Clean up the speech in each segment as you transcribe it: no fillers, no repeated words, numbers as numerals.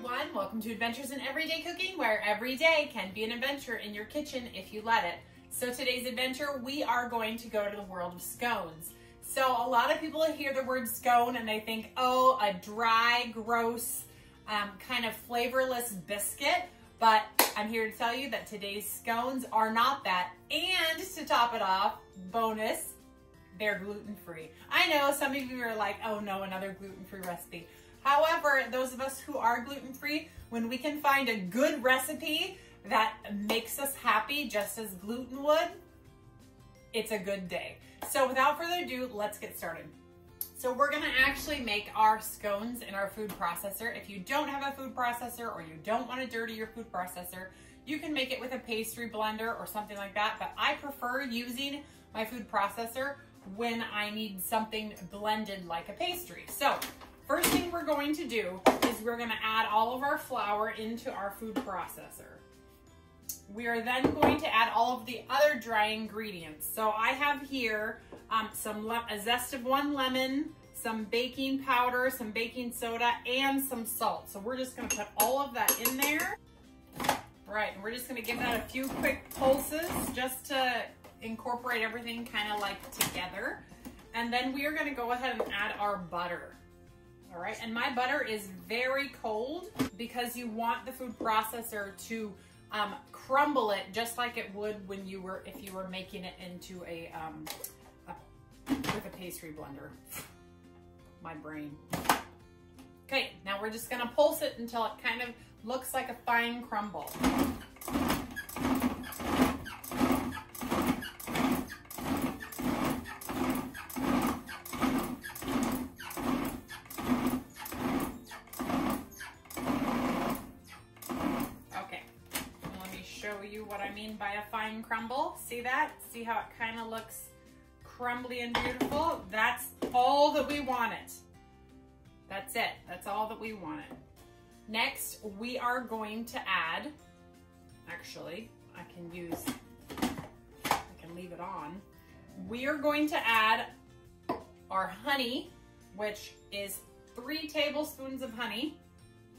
everyone. Welcome to Adventures in Everyday Cooking, where every day can be an adventure in your kitchen if you let it. So today's adventure, we are going to go to the world of scones. So a lot of people hear the word scone and they think, oh, a dry, gross, kind of flavorless biscuit. But I'm here to tell you that today's scones are not that. And to top it off, bonus, they're gluten-free. I know some of you are like, oh no, another gluten-free recipe. However, those of us who are gluten-free, when we can find a good recipe that makes us happy just as gluten would, it's a good day. So without further ado, let's get started. So we're gonna actually make our scones in our food processor. If you don't have a food processor or you don't wanna dirty your food processor, you can make it with a pastry blender or something like that, but I prefer using my food processor when I need something blended like a pastry. So first thing we're going to do is we're gonna add all of our flour into our food processor. We are then going to add all of the other dry ingredients. So I have here a zest of 1 lemon, some baking powder, some baking soda, and some salt. So we're just gonna put all of that in there. Right, and we're just gonna give that a few quick pulses just to incorporate everything kind of like together. And then we are gonna go ahead and add our butter. All right, and my butter is very cold because you want the food processor to crumble it just like it would when if you were making it into with a pastry blender. My brain. Okay, now we're just gonna pulse it until it kind of looks like a fine crumble. What I mean by a fine crumble. See that? See how it kind of looks crumbly and beautiful? That's all that we want it. That's it. That's all that we want it. Next, we are going to add, actually, I can leave it on. We are going to add our honey, which is 3 tablespoons of honey.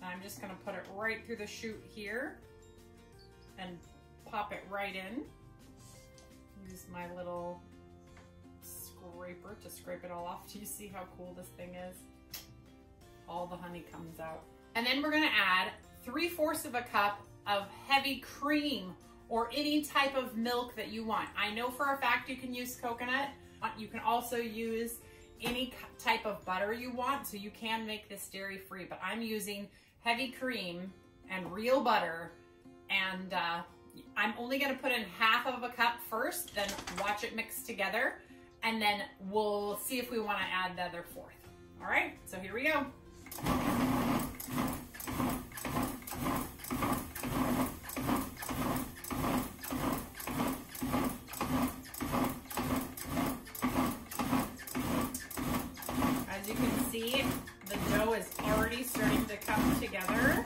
I'm just gonna put it right through the chute here and pop it right in. Use my little scraper to scrape it all off. Do you see how cool this thing is? All the honey comes out. And then we're gonna add 3/4 of a cup of heavy cream or any type of milk that you want. I know for a fact you can use coconut. You can also use any type of butter you want, so you can make this dairy-free, but I'm using heavy cream and real butter, and I'm only gonna put in 1/2 of a cup first, then watch it mix together, and then we'll see if we wanna add the other 1/4. All right, so here we go. As you can see, the dough is already starting to come together.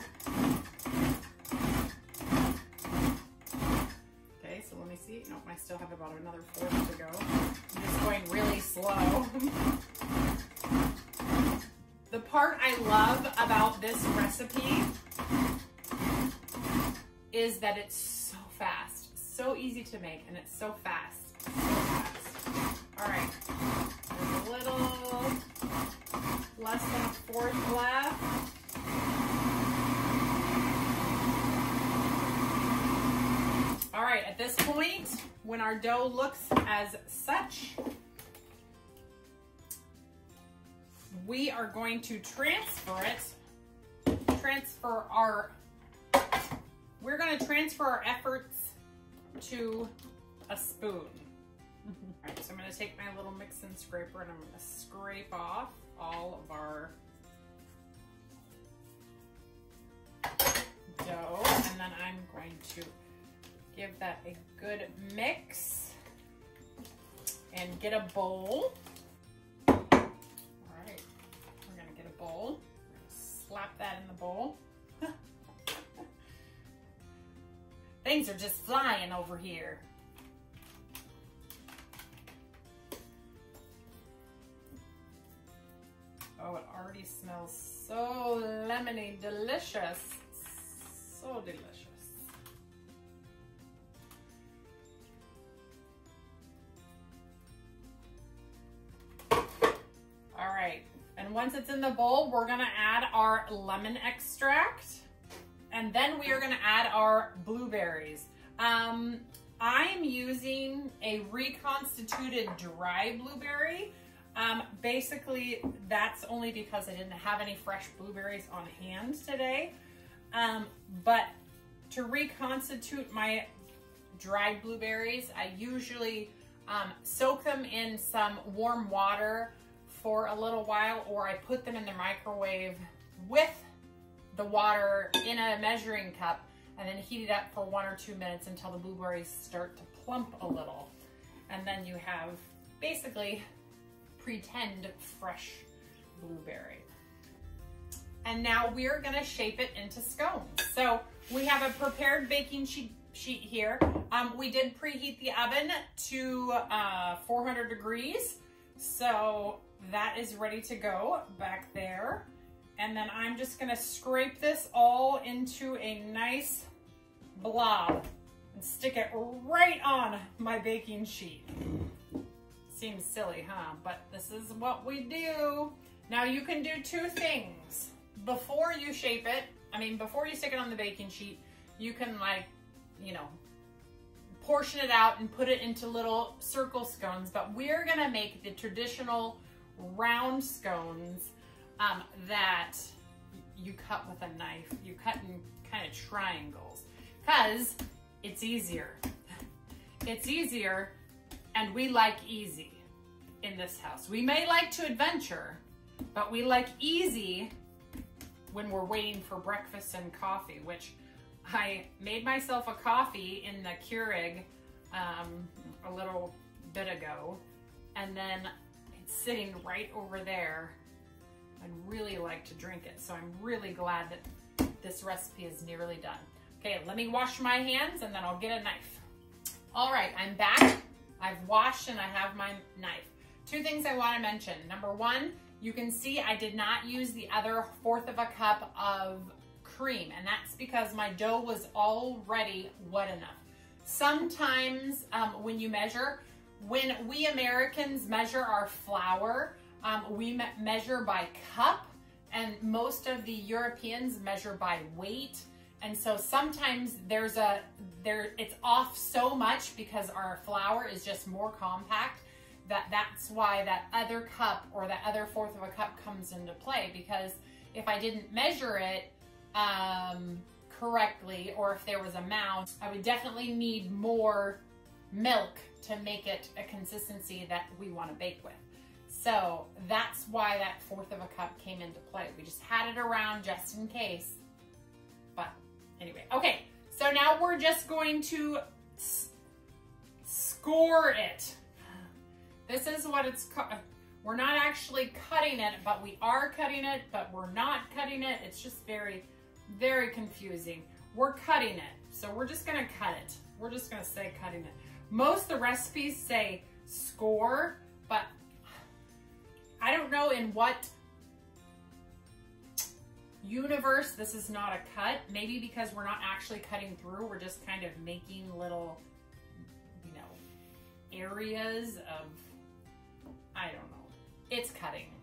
Nope, I still have about another 1/4 to go. I'm just going really slow. The part I love about this recipe is that it's so fast, so easy to make, and it's so fast, so fast. All right, there's a little less than 1/4 left. All right, at this point, when our dough looks as such, we are going to we're gonna transfer our efforts to a spoon. All right, so I'm gonna take my little mixing scraper and I'm gonna scrape off all of our dough, and then I'm going to give that a good mix and get a bowl. All right, we're gonna get a bowl. We're gonna slap that in the bowl. Things are just flying over here. Oh, it already smells so lemony, delicious. So delicious. All right, and once it's in the bowl, we're gonna add our lemon extract, and then we are gonna add our blueberries. I'm using a reconstituted dry blueberry. Basically, that's only because I didn't have any fresh blueberries on hand today. But to reconstitute my dried blueberries, I usually soak them in some warm water for a little while, or I put them in the microwave with the water in a measuring cup and then heat it up for 1 or 2 minutes until the blueberries start to plump a little. And then you have basically pretend fresh blueberry. And now we're gonna shape it into scones. So we have a prepared baking sheet here. We did preheat the oven to 400 degrees. So that is ready to go back there. And then I'm just gonna scrape this all into a nice blob and stick it right on my baking sheet. Seems silly, huh? But this is what we do. Now you can do 2 things. Before you shape it, before you stick it on the baking sheet, you can portion it out and put it into little circle scones, but we're gonna make the traditional round scones that you cut with a knife. You cut in kind of triangles because it's easier. It's easier, and we like easy in this house. We may like to adventure, but we like easy when we're waiting for breakfast and coffee, which I made myself a coffee in the Keurig a little bit ago, and then it's sitting right over there. I'd really like to drink it, so I'm really glad that this recipe is nearly done. Okay, let me wash my hands and then I'll get a knife. All right, I'm back. I've washed and I have my knife. 2 things I want to mention. Number 1, you can see I did not use the other 1/4 of a cup of cream, and that's because my dough was already wet enough. Sometimes when you measure, when we Americans measure our flour, we measure by cup, and most of the Europeans measure by weight. And so sometimes it's off so much because our flour is just more compact, that's why that other cup or that other 1/4 of a cup comes into play. Because if I didn't measure it correctly, or if there was a mound, I would definitely need more milk to make it a consistency that we want to bake with. So that's why that 1/4 of a cup came into play. We just had it around just in case. But anyway, okay. So now we're just going to score it. This is what it's called. We're not actually cutting it, but we are cutting it, but we're not cutting it. It's just very, very confusing. We're cutting it. So we're just gonna cut it. We're just gonna say cutting it. Most of the recipes say score, but I don't know in what universe this is not a cut. Maybe because we're not actually cutting through, we're just kind of making little, areas of, I don't know. It's cutting.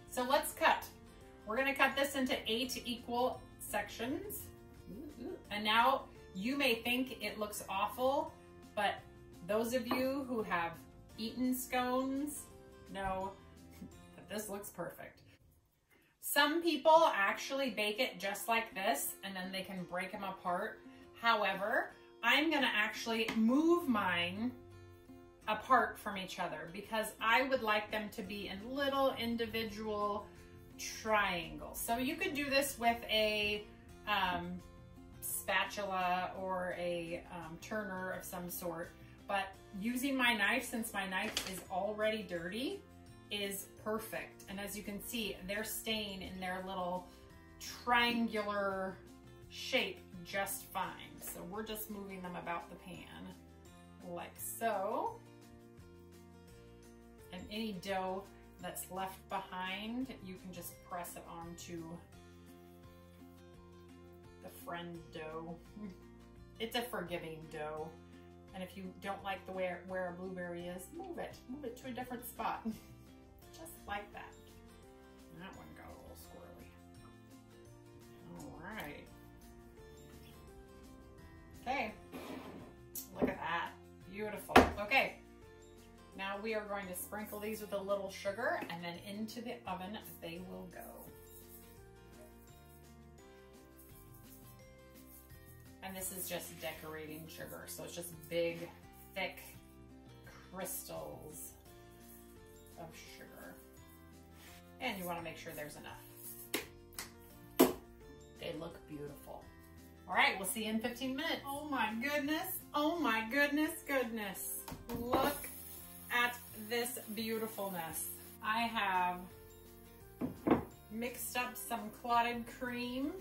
So let's cut. We're gonna cut this into 8 equal sections. And now you may think it looks awful, but those of you who have eaten scones know that this looks perfect. Some people actually bake it just like this, and then they can break them apart. However, I'm gonna actually move mine apart from each other because I would like them to be in little individual triangles. So you could do this with a spatula or a turner of some sort, but using my knife, since my knife is already dirty, is perfect. And as you can see, they're staying in their little triangular shape just fine. So we're just moving them about the pan like so. And any dough that's left behind, you can just press it onto the friend dough. It's a forgiving dough. And if you don't like the way where a blueberry is, move it to a different spot. Just like that. That one got a little squirrely. All right. Okay, look at that, beautiful. Okay, now we are going to sprinkle these with a little sugar, and then into the oven they will go. And this is just decorating sugar, so it's just big, thick crystals of sugar. And you want to make sure there's enough. They look beautiful. All right, we'll see you in 15 minutes. Oh my goodness, goodness. Look at this beautifulness. I have mixed up some clotted cream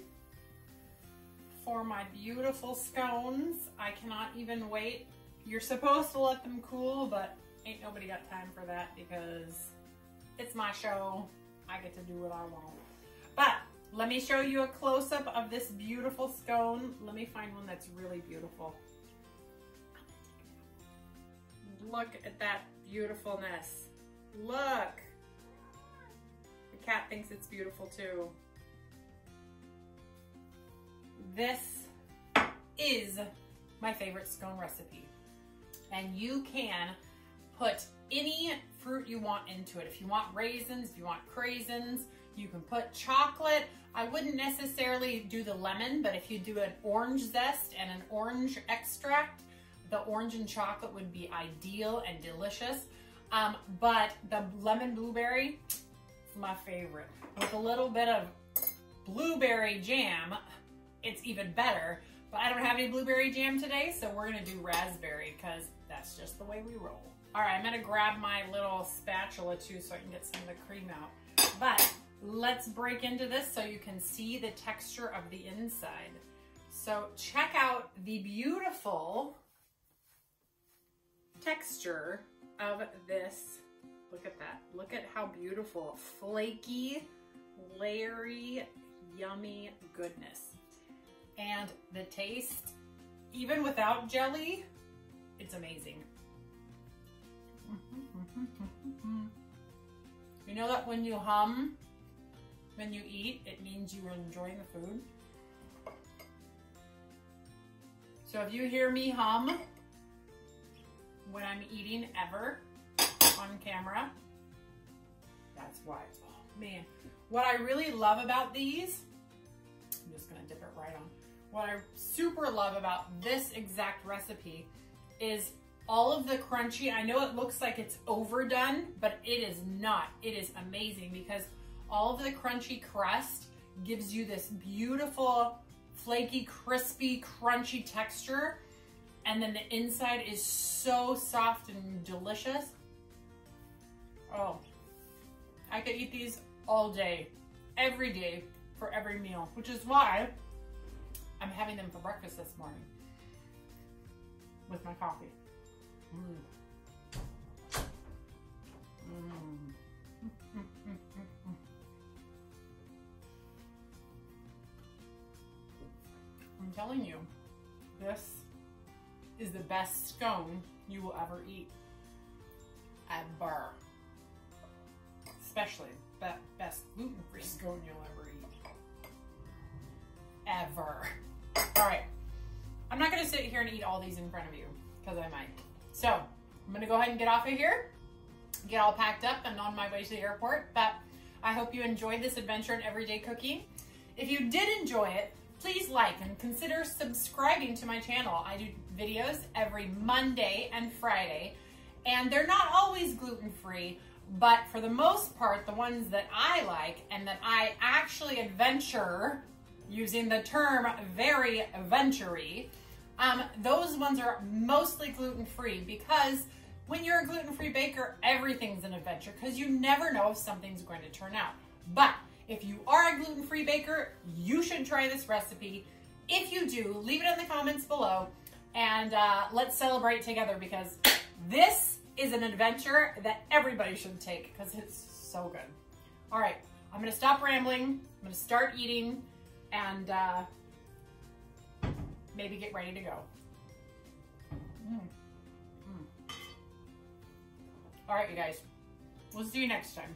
for my beautiful scones. I cannot even wait. You're supposed to let them cool, but ain't nobody got time for that because it's my show. I get to do what I want. But let me show you a close-up of this beautiful scone. Let me find one that's really beautiful. Look at that beautifulness. Look. The cat thinks it's beautiful too. This is my favorite scone recipe. And you can put any fruit you want into it. If you want raisins, if you want craisins, you can put chocolate. I wouldn't necessarily do the lemon, but if you do an orange zest and an orange extract, the orange and chocolate would be ideal and delicious. But the lemon blueberry is my favorite. With a little bit of blueberry jam, it's even better. But I don't have any blueberry jam today, so we're gonna do raspberry because that's just the way we roll. All right, I'm gonna grab my little spatula too so I can get some of the cream out. But let's break into this so you can see the texture of the inside. So check out the beautiful texture of this. Look at that. Look at how beautiful. Flaky, layering, yummy goodness. And the taste, even without jelly, it's amazing. You know that when you hum, when you eat, it means you are enjoying the food. So if you hear me hum when I'm eating ever on camera, that's why. Oh man. What I really love about these, I'm just gonna dip it right on. What I super love about this exact recipe is all of the crunchy. I know it looks like it's overdone, but it is not. It is amazing because all of the crunchy crust gives you this beautiful, flaky, crispy, crunchy texture. And then the inside is so soft and delicious. Oh, I could eat these all day, every day, for every meal, which is why I'm having them for breakfast this morning with my coffee. I'm telling you, this is the best scone you will ever eat. Ever. Especially the best gluten-free scone you'll ever eat. Ever. All right, I'm not gonna sit here and eat all these in front of you because I might. So I'm gonna go ahead and get off of here, get all packed up and on my way to the airport. But I hope you enjoyed this adventure in everyday cooking. If you did enjoy it, please like and consider subscribing to my channel. I do videos every Monday and Friday, and they're not always gluten-free, but for the most part, the ones that I like and that I actually adventure, using the term very adventure-y, those ones are mostly gluten-free because when you're a gluten-free baker, everything's an adventure because you never know if something's going to turn out. But if you are a gluten-free baker, you should try this recipe. If you do, leave it in the comments below and let's celebrate together because this is an adventure that everybody should take because it's so good. All right, I'm gonna stop rambling. I'm gonna start eating and maybe get ready to go. All right, you guys, we'll see you next time.